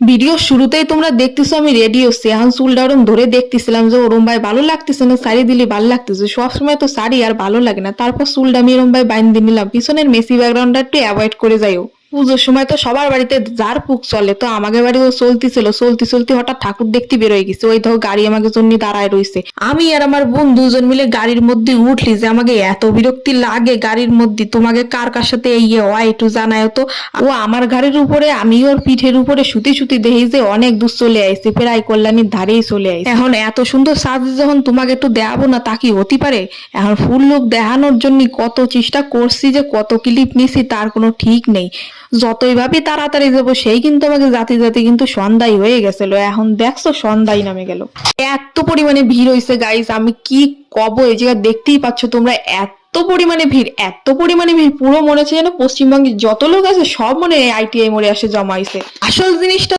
Video শুরুতেই তোমরা দেখতেছো আমি রেডি হচ্ছি, এখন চুলটা ওরম ধরে দেখতেছিলাম যে ওরম ভাই ভালো লাগতেছে না শাড়ি দিলে ভালো লাগতেছে, সবসময় তো শাড়ি আর ভালো লাগে না। তারপর চুলটা আমি এরম ভাই বাইন্ধে নিলাম, পিছনের মেসি ব্যাকগ্রাউন্ডটা একটু অ্যাভয়েড করে যাইও। পুজোর সময় তো সবার বাড়িতে জার ফুক চলে, তো আমাদের বাড়িও চলতেছিল, চলতে চলতে হঠাৎ ঠাকুর দেখতে বেরোয় গেছে। ওই ধর গাড়ি আমাকে জন্য দাঁড়ায় রয়েছে, আমি আর আমার বোন দুজন মিলে গাড়ির মধ্যে উঠলি যে আমাকে এত বিরক্তি লাগে গাড়ির মধ্যে। তোমাকে কার কার সাথে ইয়ে হয় একটু জানায় তো। ও আমার গাড়ির উপরে, আমি ওর পিঠের উপরে শুতে শুতে দেখি যে অনেক দূর চলে আইছে, প্রায় কল্যাণীর ধারেই চলে আইছে। এখন এত সুন্দর সাজ যখন তোমাকে একটু দেখাবো না তা কি হতে পারে? এখন ফুল লুক দেখানোর জন্য কত চেষ্টা করছি, যে কত ক্লিপ নিছি তার কোনো ঠিক নেই। যতই ভাবি তাড়াতাড়ি যাবো, সেই কিন্তু আমাকে জাতি জাতি কিন্তু সন্ধ্যাই হয়ে গেছিল। এখন দেখছো সন্ধ্যাই নামে গেল। এত পরিমাণে ভিড় হয়েছে গাইস, আমি কি কব, এই জায়গা দেখতেই পাচ্ছ তোমরা। এত পরিমাণে ভিড়, এত পরিমাণে ভিড়, পুরো মনে হচ্ছে যেন পশ্চিমবঙ্গের যত লোক আছে সব মনে হয় আইটিআই মোড়ে আসে জমা হয়েছে। আসল জিনিসটা